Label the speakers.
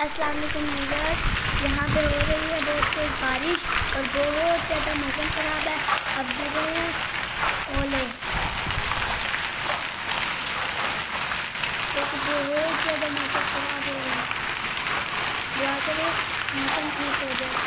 Speaker 1: अस्सलाम वालेकुम व्यूअर्स। यहाँ पे हो रही है बहुत तेज बारिश और बहुत ज़्यादा मौसम ख़राब है। अब गिर रहे हैं ओले, तो बहुत ज़्यादा मौसम ख़राब हो रहा है। दुआ करें मौसम ठीक हो जाए।